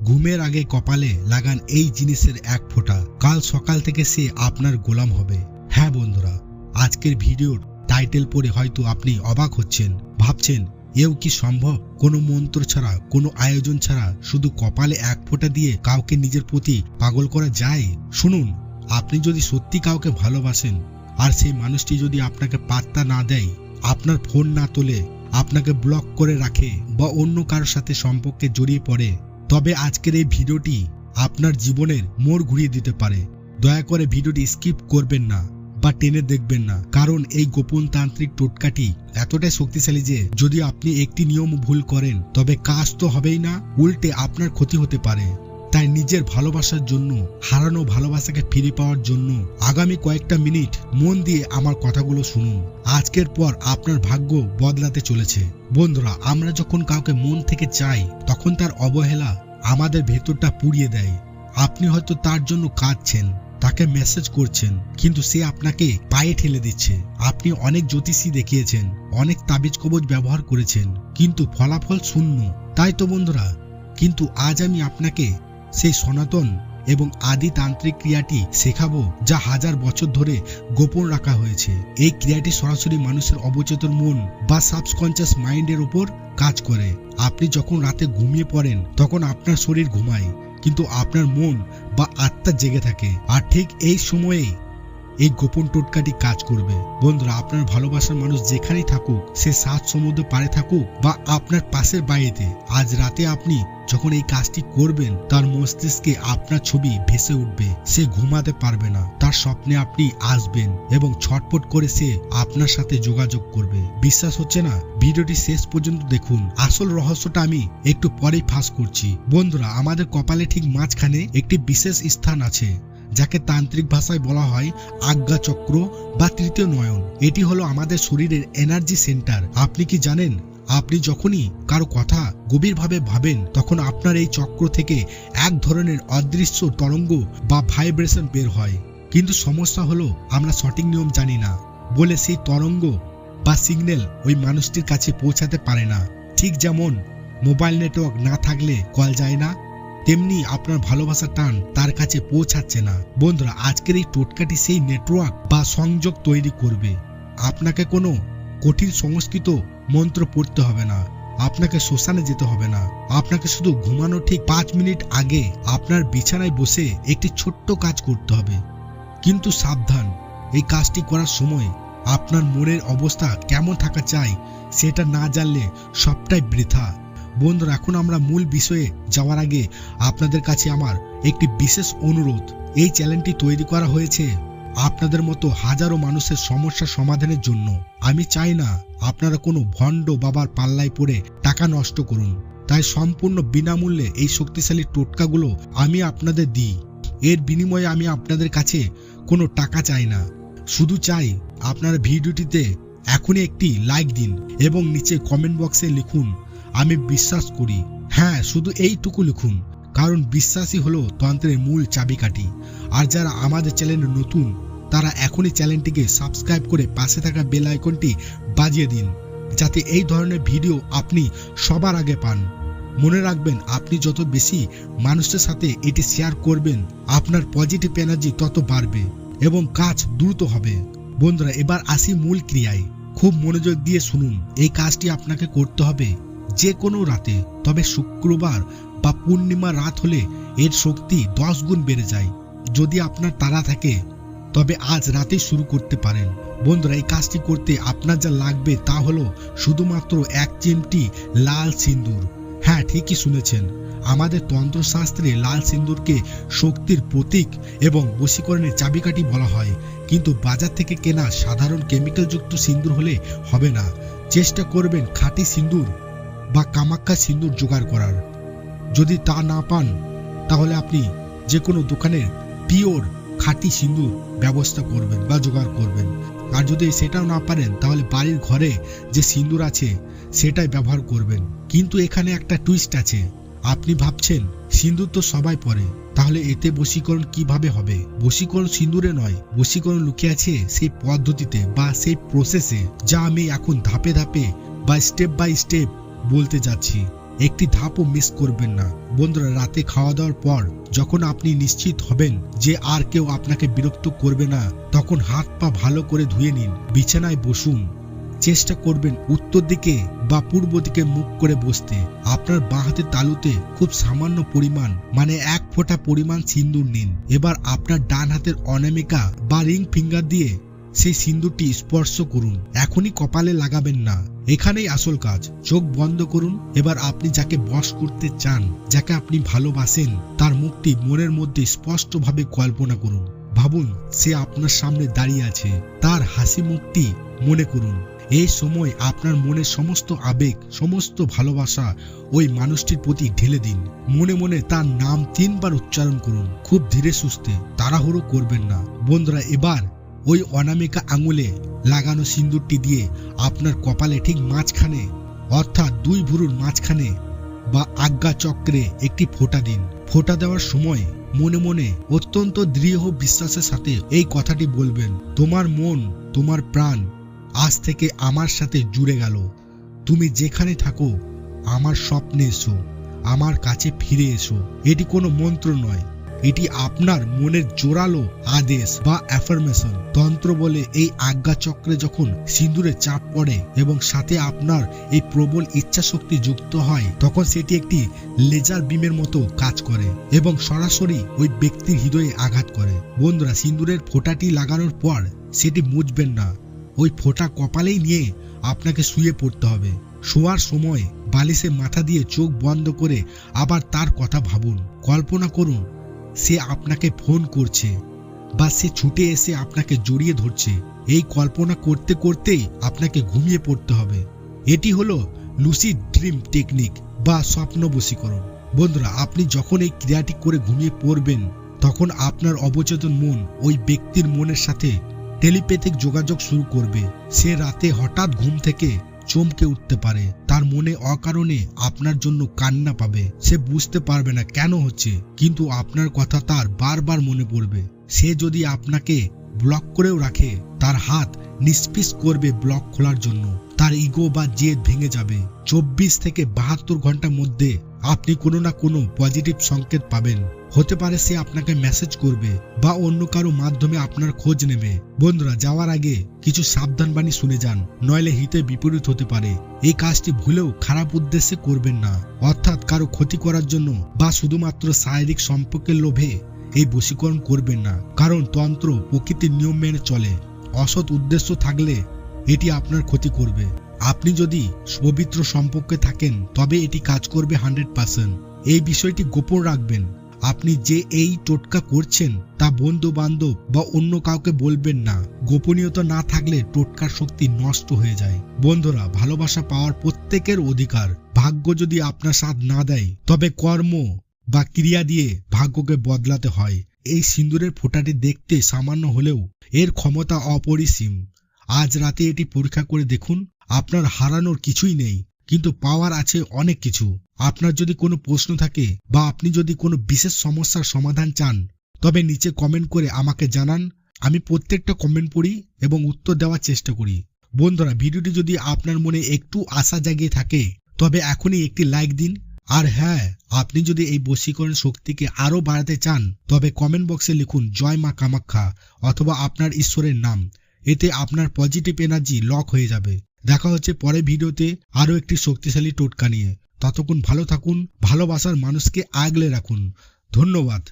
ঘুমের আগে কপালে লাগান এই জিনিসের এক ফোঁটা, কাল সকাল থেকে সে আপনার গোলাম হবে। হ্যাঁ বন্ধুরা, আজকের ভিডিওর টাইটেল পড়ে হয়তো আপনি অবাক হচ্ছেন, ভাবছেন এও কি সম্ভব? কোনো মন্ত্র ছাড়া, কোনো আয়োজন ছাড়া শুধু কপালে এক ফোঁটা দিয়ে কাউকে নিজের প্রতি পাগল করা যায়? শুনুন, আপনি যদি সত্যি কাউকে ভালোবাসেন আর সেই মানুষটি যদি আপনাকে পাত্তা না দেয়, আপনার ফোন না তোলে, আপনাকে ব্লক করে রাখে বা অন্য কারোর সাথে সম্পর্কে জড়িয়ে পড়ে, তবে আজকের এই ভিডিওটি আপনার জীবনের মোড় ঘুরিয়ে দিতে পারে। দয়া করে ভিডিওটি স্কিপ করবেন না বা টেনে দেখবেন না, কারণ এই গোপন তান্ত্রিক টোটকাটি এতটাই শক্তিশালী যে যদি আপনি একটি নিয়ম ভুল করেন তবে কাজ তো হবেই না, উল্টে আপনার ক্ষতি হতে পারে। তাই নিজের ভালোবাসার জন্য, হারানো ভালোবাসাকে ফিরে পাওয়ার জন্য আগামী কয়েকটা মিনিট মন দিয়ে আমার কথাগুলো শুনুন। আজকের পর আপনার ভাগ্য বদলাতে চলেছে। বন্ধুরা, আমরা যখন কাউকে মন থেকে চাই তখন তার অবহেলা আমাদের ভেতরটা পুড়িয়ে দেয়। আপনি হয়তো তার জন্য কাঁদছেন, তাকে মেসেজ করছেন, কিন্তু সে আপনাকে পায়ে ঠেলে দিচ্ছে। আপনি অনেক জ্যোতিষী দেখিয়েছেন, অনেক তাবিজ কবজ ব্যবহার করেছেন, কিন্তু ফলাফল শূন্য। তাই তো বন্ধুরা, কিন্তু আজ আমি আপনাকে সেই সনাতন এবং আদি তান্ত্রিক ক্রিয়াটি শেখাবো, যা হাজার বছর ধরে গোপন রাখা হয়েছে। এই ক্রিয়াটি সরাসরি মানুষের অবচেতন মন বা সাবকনশিয়াস মাইন্ডের উপর কাজ করে। আপনি যখন রাতে ঘুমিয়ে পড়েন তখন আপনার শরীর ঘুমায়, কিন্তু আপনার মন বা আত্মা জেগে থাকে। আর ঠিক এই সময়েই এই গোপন টোটকাটি কাজ করবে। বন্ধুরা, আপনার ভালোবাসার মানুষ যেখানেই থাকুক, সে 7 সমুদ্র পারে থাকুক বা আপনার পাশের বাড়িতে, আজ রাতে আপনি যখন এই কাজটি করবেন তার মস্তিষ্কে আপনার ছবি ভেসে উঠবে। সে ঘুমাতে পারবে না, তার স্বপ্নে আপনি আসবেন এবং ছটফট করে সে আপনার সাথে যোগাযোগ করবে। বিশ্বাস হচ্ছে না? ভিডিওটি শেষ পর্যন্ত দেখুন, আসল রহস্যটা আমি একটু পরেই ফাঁস করছি। বন্ধুরা, আমাদের কপালে ঠিক মাঝখানে একটি বিশেষ স্থান আছে, যাকে তান্ত্রিক ভাষায় বলা হয় আজ্ঞা চক্র বা তৃতীয় নয়ন। এটি হলো আমাদের শরীরের এনার্জি সেন্টার। আপনি কি জানেন, আপনি যখনই কারো কথা গভীরভাবে ভাবেন তখন আপনার এই চক্র থেকে এক ধরনের অদৃশ্য তরঙ্গ বা ভাইব্রেশন বের হয়। কিন্তু সমস্যা হলো আমরা সঠিক নিয়ম জানি না বলে সেই তরঙ্গ বা সিগন্যাল ওই মানুষটির কাছে পৌঁছাতে পারে না। ঠিক যেমন মোবাইল নেটওয়ার্ক না থাকলে কল যায় না, তেমনি আপনার ভালোবাসার টান তার কাছে পৌঁছাচ্ছে না। বন্ধুরা, আজকের এই টোটকাটি সেই নেটওয়ার্ক বা সংযোগ তৈরি করবে। আপনাকে কোনো কঠিন সংস্কৃত মন্ত্র পড়তে হবে না, আপনাকে শ্মশানে যেতে হবে না। আপনাকে শুধু ঘুমানোর ঠিক 5 মিনিট আগে আপনার বিছানায় বসে একটি ছোট্ট কাজ করতে হবে। কিন্তু সাবধান, এই কাজটি করার সময় আপনার মনের অবস্থা কেমন থাকা চাই সেটা না জানলে সবটাই বৃথা। বন্ধুরা, এখন আমরা মূল বিষয়ে যাওয়ার আগে আপনাদের কাছে আমার একটি বিশেষ অনুরোধ। এই চ্যানেলটি তৈরি করা হয়েছে আপনাদের মতো হাজারো মানুষের সমস্যা সমাধানের জন্য। আমি চাই না আপনারা কোনো ভণ্ড বাবার পাল্লায় পড়ে টাকা নষ্ট করুন। তাই সম্পূর্ণ বিনামূল্যে এই শক্তিশালী টোটকাগুলো আমি আপনাদের দিই। এর বিনিময়ে আমি আপনাদের কাছে কোনো টাকা চাই না, শুধু চাই আপনারা ভিডিওটিতে এখনই একটি লাইক দিন এবং নিচে কমেন্ট বক্সে লিখুন আমি বিশ্বাস করি। হ্যাঁ, শুধু এইটুকু লিখুন, কারণ বিশ্বাসই হলো তন্ত্রের মূল চাবিকাঠি। আর যারা আমাদের চ্যানেলে নতুন তারা এখনই চ্যানেলটিকে সাবস্ক্রাইব করে পাশে থাকা বেল আইকনটি বাজিয়ে দিন, যাতে এই ধরনের ভিডিও আপনি সবার আগে পান। মনে রাখবেন, আপনি যত বেশি মানুষের সাথে এটি শেয়ার করবেন আপনার পজিটিভ এনার্জি তত বাড়বে এবং কাজ দ্রুত হবে। বন্ধুরা, এবার আসি মূল ক্রিয়ায়। খুব মনোযোগ দিয়ে শুনুন। এই কাজটি আপনাকে করতে হবে যে কোনো রাতে, তবে শুক্রবার বা পূর্ণিমা রাত হলে এর শক্তি 10 গুণ বেড়ে যায়। যদি আপনার তাড়া থাকে তবে আজ রাতে শুরু করতে পারেন। বন্ধুরা, এই কাজটি করতে আপনার যা লাগবে তা হলো শুধুমাত্র 1 চিমটি লাল সিন্দুর। হ্যাঁ, ঠিকই শুনেছেন, আমাদের তন্ত্রশাস্ত্রে লাল সিন্দুরকে শক্তির প্রতীক এবং বশীকরণের চাবিকাঠি বলা হয়। কিন্তু বাজার থেকে কেনা সাধারণ কেমিক্যালযুক্ত সিন্দুর হলে হবে না। চেষ্টা করবেন খাঁটি সিন্দুর বা কামাখ্যা সিন্দুর জোগাড় করার। যদি তা না পান তাহলে আপনি যে কোনো দোকানের পিওর খাঁটি সিন্দুর ব্যবস্থা করবেন বা জোগাড় করবেন। আর যদি সেটাও না পারেন তাহলে বাড়ির ঘরে যে সিন্দুর আছে সেটাই ব্যবহার করবেন। কিন্তু এখানে একটা টুইস্ট আছে। আপনি ভাবছেন সিন্দুর তো সবাই পরে, তাহলে এতে বশীকরণ কিভাবে হবে? বশীকরণ সিন্দুরে নয়, বশীকরণ লুকিয়ে আছে সেই পদ্ধতিতে বা সেই প্রসেসে, যা আমি এখন ধাপে ধাপে বা স্টেপ বাই স্টেপ বলতে যাচ্ছি। একটি ধাপও মিস করবেন না। বন্ধুরা, রাতে খাওয়া দাওয়ার পর যখন আপনি নিশ্চিত হবেন যে আর কেউ আপনাকে বিরক্ত করবে না, তখন হাত পা ভালো করে ধুয়ে নিন, বিছানায় বসুন। চেষ্টা করবেন উত্তর দিকে বা পূর্ব দিকে মুখ করে বসতে। আপনার বাঁ হাতের তালুতে খুব সামান্য পরিমাণ মানে 1 ফোঁটা পরিমাণ সিন্দুর নিন। এবার আপনার ডান হাতের অনামিকা বা রিং ফিঙ্গার দিয়ে সেই সিন্দুরটি স্পর্শ করুন। এখনই কপালে লাগাবেন না, এখানেই আসল কাজ। চোখ বন্ধ করুন। এবার আপনি যাকে বশ করতে চান, যাকে আপনি ভালোবাসেন, তার মুখটি মনের মধ্যে স্পষ্টভাবে কল্পনা করুন। ভাবুন সে আপনার সামনে দাঁড়িয়ে আছে, তার হাসি মুখটি মনে করুন। এই সময় আপনার মনের সমস্ত আবেগ, সমস্ত ভালোবাসা ওই মানুষটির প্রতি ঢেলে দিন। মনে মনে তার নাম 3 বার উচ্চারণ করুন, খুব ধীরে সুস্থে, তাড়াহুড়ো করবেন না। বন্ধুরা, এবার ওই অনামিকা আঙুলে লাগানো সিন্দুরটি দিয়ে আপনার কপালে ঠিক মাঝখানে অর্থাৎ 2 ভুরুর মাঝখানে বা আজ্ঞা চক্রে একটি ফোঁটা দিন। ফোঁটা দেওয়ার সময় মনে মনে অত্যন্ত দৃঢ় বিশ্বাসের সাথে এই কথাটি বলবেন, তোমার মন, তোমার প্রাণ আজ থেকে আমার সাথে জুড়ে গেল। তুমি যেখানে থাকো আমার স্বপ্নে এসো, আমার কাছে ফিরে এসো। এটি কোনো মন্ত্র নয়, এটি আপনার মনের জোরালো আদেশ বা অ্যাফার্মেশন। তন্ত্র বলে এই আজ্ঞা চক্রে যখন সিঁদুরে চাপ পড়ে এবং সাথে আপনার এই প্রবল ইচ্ছা শক্তি যুক্ত হয়, তখন সেটি একটি লেজার বিমের মতো কাজ করে এবং সরাসরি ওই ব্যক্তির হৃদয়ে আঘাত করে। বন্ধুরা, সিঁদুরের ফোঁটাটি লাগানোর পর সেটি মুছবেন না, ওই ফোঁটা কপালেই নিয়ে আপনাকে শুয়ে পড়তে হবে। শোয়ার সময় বালিশে মাথা দিয়ে চোখ বন্ধ করে আবার তার কথা ভাবুন। কল্পনা করুন সে আপনাকে ফোন করছে বা সে ছুটে এসে আপনাকে জড়িয়ে ধরছে। এই কল্পনা করতে করতেই আপনাকে ঘুমিয়ে পড়তে হবে। এটি হলো লুসিড ড্রিম টেকনিক বা স্বপ্ন বশীকরণ। বন্ধুরা, আপনি যখন এই ক্রিয়াটি করে ঘুমিয়ে পড়বেন, তখন আপনার অবচেতন মন ওই ব্যক্তির মনের সাথে টেলিপ্যাথিক যোগাযোগ শুরু করবে। সে রাতে হঠাৎ ঘুম থেকে চমকে উঠতে পারে, তার মনে অকারণে আপনার জন্য কান্না পাবে। সে বুঝতে পারবে না কেন হচ্ছে, কিন্তু আপনার কথা তার বারবার মনে পড়বে। সে যদি আপনাকে ব্লক করেও রাখে, তার হাত নিষ্পিস করবে ব্লক খোলার জন্য। তার ইগো বা জেদ ভেঙে যাবে। 24 থেকে 72 ঘন্টার মধ্যে আপনি কোনো না কোনো পজিটিভ সংকেত পাবেন। হতে পারে সে আপনাকে মেসেজ করবে বা অন্য কারো মাধ্যমে আপনার খোঁজ নেবে। বন্ধুরা, যাওয়ার আগে কিছু সাবধান বাণী শুনে যান, নইলে হিতে বিপরীত হতে পারে। এই কাজটি ভুলেও খারাপ উদ্দেশ্যে করবেন না, অর্থাৎ কারো ক্ষতি করার জন্য বা শুধুমাত্র শারীরিক সম্পর্কের লোভে এই বশীকরণ করবেন না, কারণ তন্ত্র প্রকৃতির নিয়ম মেনে চলে। অসৎ উদ্দেশ্য থাকলে এটি আপনার ক্ষতি করবে। আপনি যদি পবিত্র সম্পর্কে থাকেন তবে এটি কাজ করবে 100%। এই বিষয়টি গোপন রাখবেন। আপনি যে এই টোটকা করছেন তা বন্ধু বান্ধব বা অন্য কাউকে বলবেন না। গোপনীয়তা না থাকলে টোটকার শক্তি নষ্ট হয়ে যায়। বন্ধুরা, ভালোবাসা পাওয়ার প্রত্যেকের অধিকার। ভাগ্য যদি আপনার সাথ না দেয়, তবে কর্ম বা ক্রিয়া দিয়ে ভাগ্যকে বদলাতে হয়। এই সিঁদুরের ফোঁটাটি দেখতে সামান্য হলেও এর ক্ষমতা অপরিসীম। আজ রাতে এটি পরীক্ষা করে দেখুন। আপনার হারানোর কিছুই নেই, কিন্তু পাওয়ার আছে অনেক কিছু। আপনার যদি কোনো প্রশ্ন থাকে বা আপনি যদি কোনো বিশেষ সমস্যার সমাধান চান, তবে নিচে কমেন্ট করে আমাকে জানান। আমি প্রত্যেকটা কমেন্ট পড়ি এবং উত্তর দেওয়ার চেষ্টা করি। বন্ধুরা, ভিডিওটি যদি আপনার মনে একটু আশা জাগিয়ে থাকে, তবে এখনই একটি লাইক দিন। আর হ্যাঁ, আপনি যদি এই বশীকরণ শক্তিকে আরও বাড়াতে চান, তবে কমেন্ট বক্সে লিখুন জয় মা কামাখ্যা অথবা আপনার ঈশ্বরের নাম। এতে আপনার পজিটিভ এনার্জি লক হয়ে যাবে। দেখা হচ্ছে পরের ভিডিওতে আরও একটি শক্তিশালী টোটকা নিয়ে। ততক্ষণ ভালো থাকুন, ভালোবাসার মানুষকে আগলে রাখুন। ধন্যবাদ।